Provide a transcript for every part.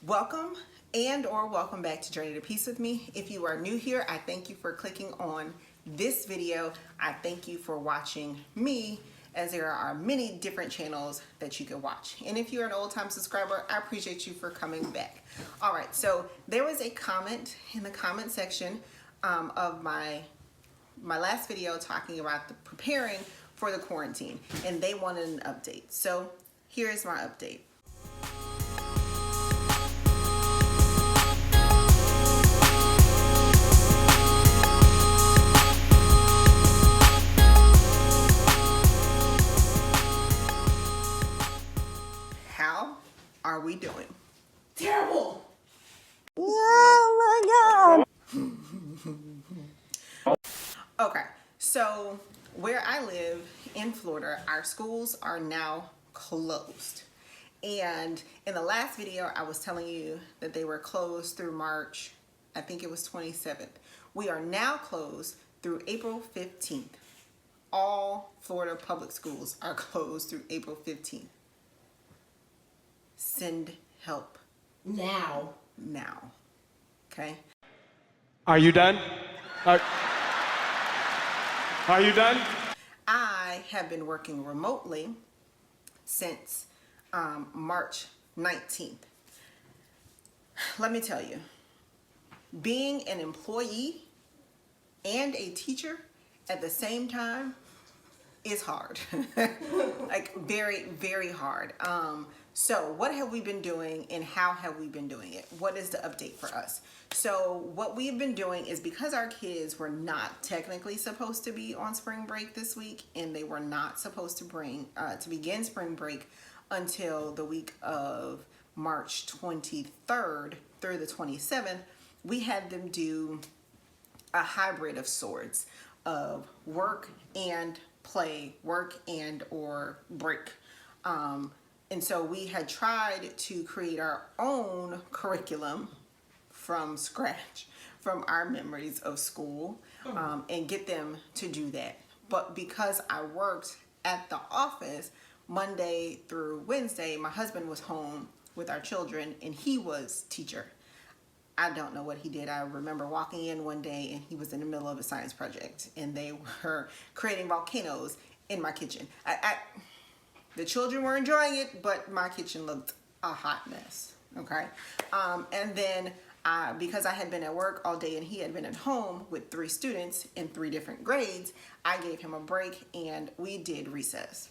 Welcome or welcome back to Journey to Peace with me. If you are new here, I thank you for clicking on this video. I thank you for watching me, as there are many different channels that you can watch. And if you're an old-time subscriber, I appreciate you for coming back. All right, so there was a comment in the comment section of my last video talking about the preparing for the quarantine, and they wanted an update. So here's my update. How are we doing? Terrible. Oh my God. Okay, so where I live in Florida, our schools are now closed. And in the last video, I was telling you that they were closed through March, I think it was 27th. We are now closed through April 15th. All Florida public schools are closed through April 15th. Send help. Now. Okay? Are you done? Are you done? I have been working remotely since March 19th. Let me tell you, being an employee and a teacher at the same time is hard. Like very, very hard. So what have we been doing and how have we been doing it? What is the update for us? So what we've been doing is, because our kids were not technically supposed to be on spring break this week, and they were not supposed to begin spring break until the week of March 23rd through the 27th, we had them do a hybrid of sorts of work and play, work and or break. And so we had tried to create our own curriculum from scratch, from our memories of school, and get them to do that. But because I worked at the office Monday through Wednesday, my husband was home with our children and he was teacher. I don't know what he did. I remember walking in one day and he was in the middle of a science project and they were creating volcanoes in my kitchen. The children were enjoying it, but my kitchen looked a hot mess, okay? And then because I had been at work all day and he had been at home with 3 students in 3 different grades, I gave him a break and we did recess.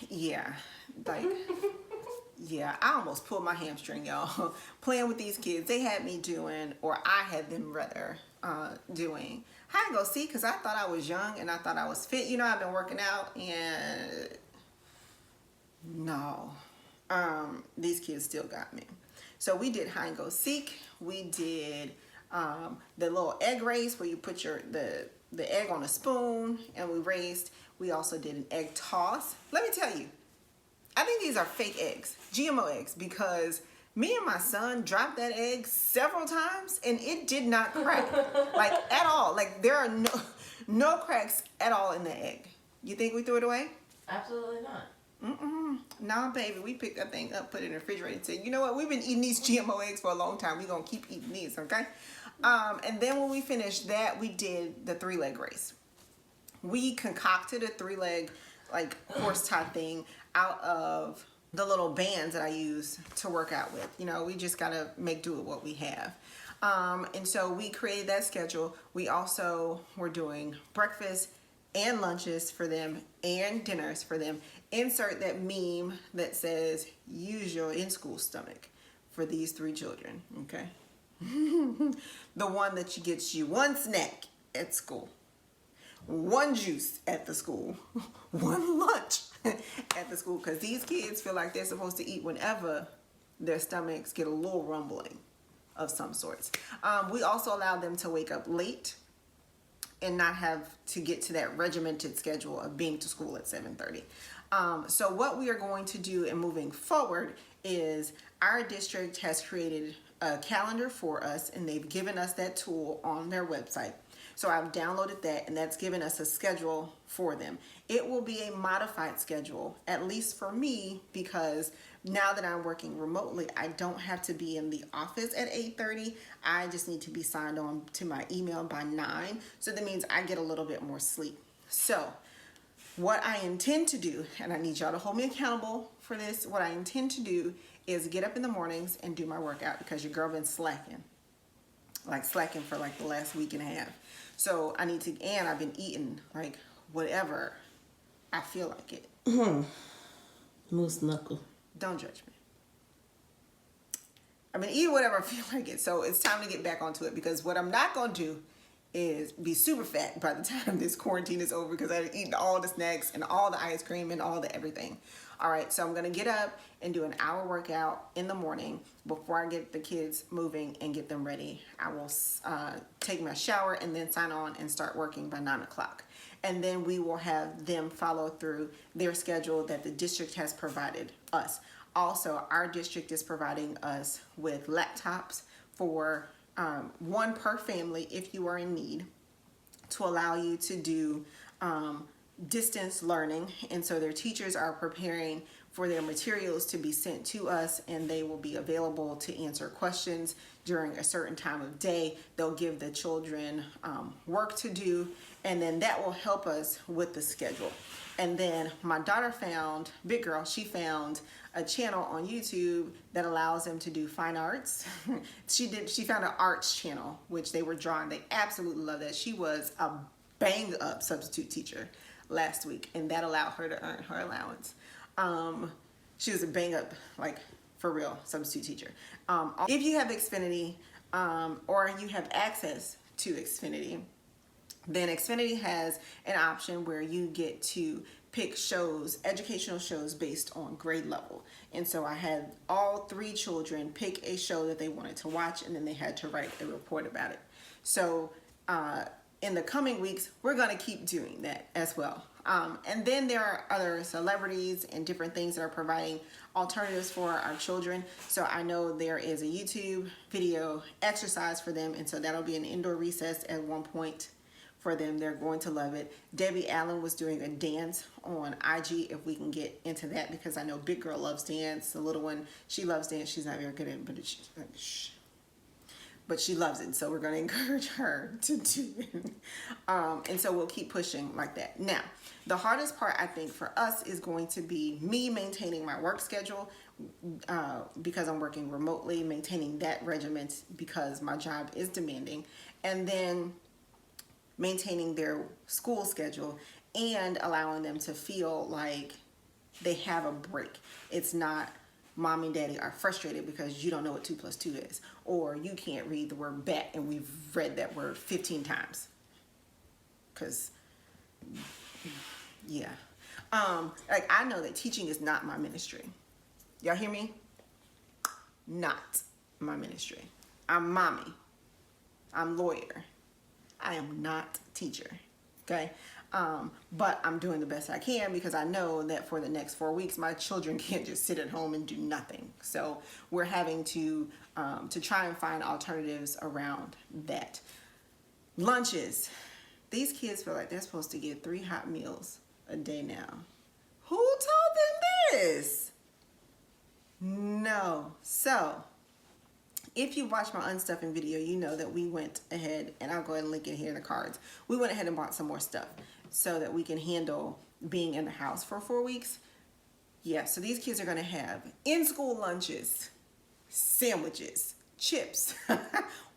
Yeah, I almost pulled my hamstring, y'all. Playing with these kids. They had me doing, or I had them rather, doing hide and go seek, because I thought I was young and I thought I was fit. You know, I've been working out and no, these kids still got me. So we did hide and go seek. We did the little egg race where you put the egg on a spoon and we raced. We also did an egg toss. Let me tell you, I think these are fake eggs, GMO eggs, because me and my son dropped that egg several times and it did not crack, like at all. Like there are no cracks at all in the egg. You think we threw it away? Absolutely not. Nah, baby, we picked that thing up, put it in the refrigerator and said, you know what? We've been eating these GMO eggs for a long time. We're going to keep eating these, okay? And then when we finished that, we did the 3-leg race. We concocted a 3-leg like horse type thing out of the little bands that I use to work out with. You know, we just got to make do with what we have. And so we created that schedule. We also were doing breakfast and lunches for them and dinners for them. Insert that meme that says, use your in-school stomach for these 3 children, okay? The one that gets you 1 snack at school, 1 juice at the school, 1 lunch at the school, because these kids feel like they're supposed to eat whenever their stomachs get a little rumbling of some sorts. We also allow them to wake up late and not have to get to that regimented schedule of being to school at 7:30. So what we are going to do and moving forward is our district has created a calendar for us and they've given us that tool on their website. So I've downloaded that, and that's given us a schedule for them. It will be a modified schedule, at least for me, because now that I'm working remotely, I don't have to be in the office at 8:30. I just need to be signed on to my email by 9. So that means I get a little bit more sleep. So what I intend to do, and I need y'all to hold me accountable for this, what I intend to do is get up in the mornings and do my workout, because your girl been slacking for like the last week and a half. So I need to, and I've been eating like whatever I feel like it. Moose knuckle. Don't judge me. I've been eating whatever I feel like it. So it's time to get back onto it, because what I'm not going to do is be super fat by the time this quarantine is over, because I've eaten all the snacks and all the ice cream and all the everything. All right, so I'm gonna get up and do an hour workout in the morning before I get the kids moving and get them ready. I will take my shower and then sign on and start working by 9 o'clock. And then we will have them follow through their schedule that the district has provided us. Also, our district is providing us with laptops for one per family if you are in need, to allow you to do distance learning. And so their teachers are preparing for their materials to be sent to us, and they will be available to answer questions during a certain time of day. They'll give the children work to do, and then that will help us with the schedule. And then my daughter found, big girl, she found a channel on YouTube that allows them to do fine arts. She found an arts channel, which they were drawing. They absolutely love that. She was a bang up substitute teacher last week, and that allowed her to earn her allowance. She was a bang up, like for real, substitute teacher. If you have Xfinity, or you have access to Xfinity, then Xfinity has an option where you get to pick shows, educational shows based on grade level. And so I had all 3 children pick a show that they wanted to watch, and then they had to write a report about it. So in the coming weeks, we're going to keep doing that as well. And then there are other celebrities and different things that are providing alternatives for our children. So I know there is a YouTube video exercise for them, and so that'll be an indoor recess at one point for them. They're going to love it. Debbie Allen was doing a dance on IG, if we can get into that, because I know big girl loves dance. The little one, she loves dance. She's not very good at it, but she's like, shh. But she loves it, so we're going to encourage her to do it. And so we'll keep pushing like that. Now, the hardest part, I think, for us is going to be me maintaining my work schedule, because I'm working remotely, maintaining that regiment because my job is demanding, and then maintaining their school schedule and allowing them to feel like they have a break. It's not mom and daddy are frustrated because you don't know what 2 + 2 is, or you can't read the word bat and we've read that word 15 times. Because, yeah. Like, I know that teaching is not my ministry. Y'all hear me? Not my ministry. I'm mommy. I'm lawyer. I am not teacher, okay? But I'm doing the best I can, because I know that for the next 4 weeks, my children can't just sit at home and do nothing. So we're having to try and find alternatives around that. Lunches. These kids feel like they're supposed to get 3 hot meals a day now. Who told them this? No. So if you watched my unstuffing video, you know that we went ahead, and I'll go ahead and link it here in the cards. We went ahead and bought some more stuff so that we can handle being in the house for 4 weeks. Yeah, so these kids are going to have in-school lunches, sandwiches, chips,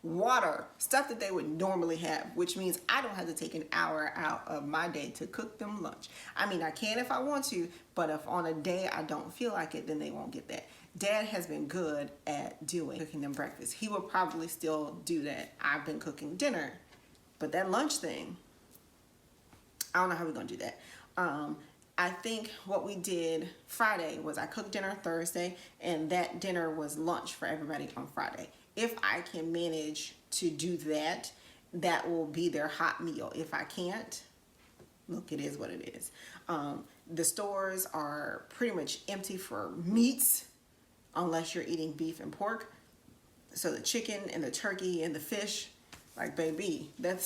water, stuff that they would normally have, which means I don't have to take an hour out of my day to cook them lunch. I mean, I can if I want to, but if on a day I don't feel like it, then they won't get that. Dad has been good at cooking them breakfast. He will probably still do that. I've been cooking dinner, but that lunch thing, I don't know how we're gonna do that. I think what we did Friday was I cooked dinner Thursday, and that dinner was lunch for everybody on Friday. If I can manage to do that, that will be their hot meal. If I can't, look, it is what it is. The stores are pretty much empty for meats, unless you're eating beef and pork. So the chicken and the turkey and the fish, Like, baby, that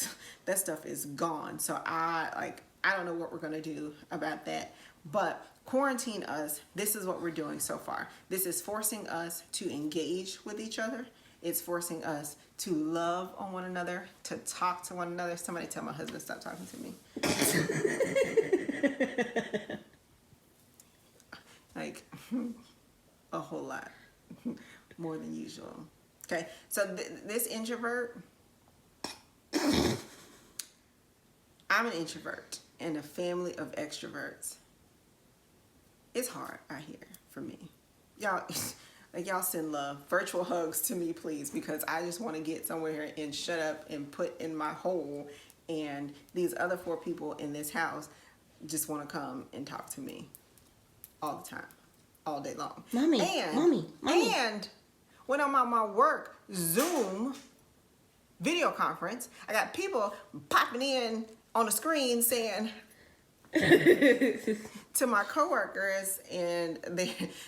stuff is gone. So I don't know what we're gonna do about that. But quarantine us, this is what we're doing so far. This is forcing us to engage with each other. It's forcing us to love on one another, to talk to one another. Somebody tell my husband stop talking to me. Like, a whole lot. More than usual. Okay, so this introvert, I'm an introvert in a family of extroverts. It's hard out here for me. Y'all, like, y'all send love, virtual hugs to me, please, because I just want to get somewhere and shut up and put in my hole. And these other 4 people in this house just want to come and talk to me all the time, all day long. Mommy, mommy. And when I'm on my work Zoom video conference, I got people popping in on the screen saying to my coworkers, and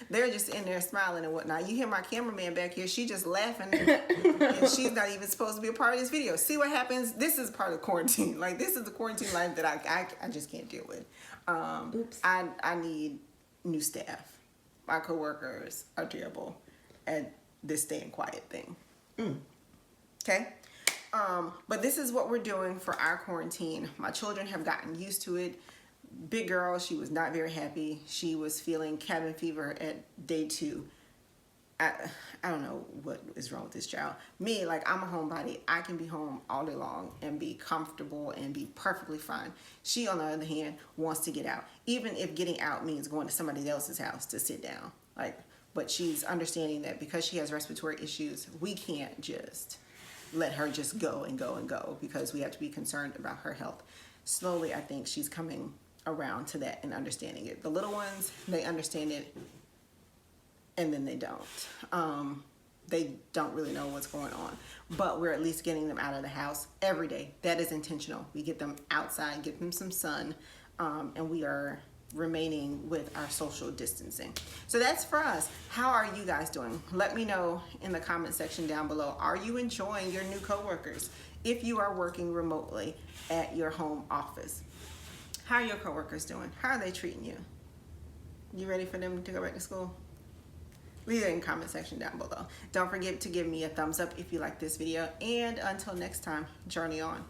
they're just in there smiling and whatnot. You hear my cameraman back here, she just laughing, and she's not even supposed to be a part of this video. See what happens? This is part of quarantine. Like, this is the quarantine life that I just can't deal with. Oops. I need new staff. My coworkers are terrible at this staying quiet thing. Okay? But this is what we're doing for our quarantine. My children have gotten used to it. Big girl, she was not very happy. She was feeling cabin fever at day 2. I don't know what is wrong with this child. Me, like, I'm a homebody. I can be home all day long and be comfortable and be perfectly fine. She, on the other hand, wants to get out. Even if getting out means going to somebody else's house to sit down. Like, but she's understanding that because she has respiratory issues, we can't just let her just go and go and go, because we have to be concerned about her health. Slowly, I think she's coming around to that and understanding it. The little ones, they understand it, and then they don't. They don't really know what's going on, but we're at least getting them out of the house every day. That is intentional. We get them outside, get them some sun, and we are remaining with our social distancing. So that's for us. How are you guys doing? Let me know in the comment section down below. Are you enjoying your new coworkers? If you are working remotely at your home office, how are your coworkers doing? How are they treating you? You ready for them to go back to school? Leave it in the comment section down below. Don't forget to give me a thumbs up if you like this video. And until next time, journey on.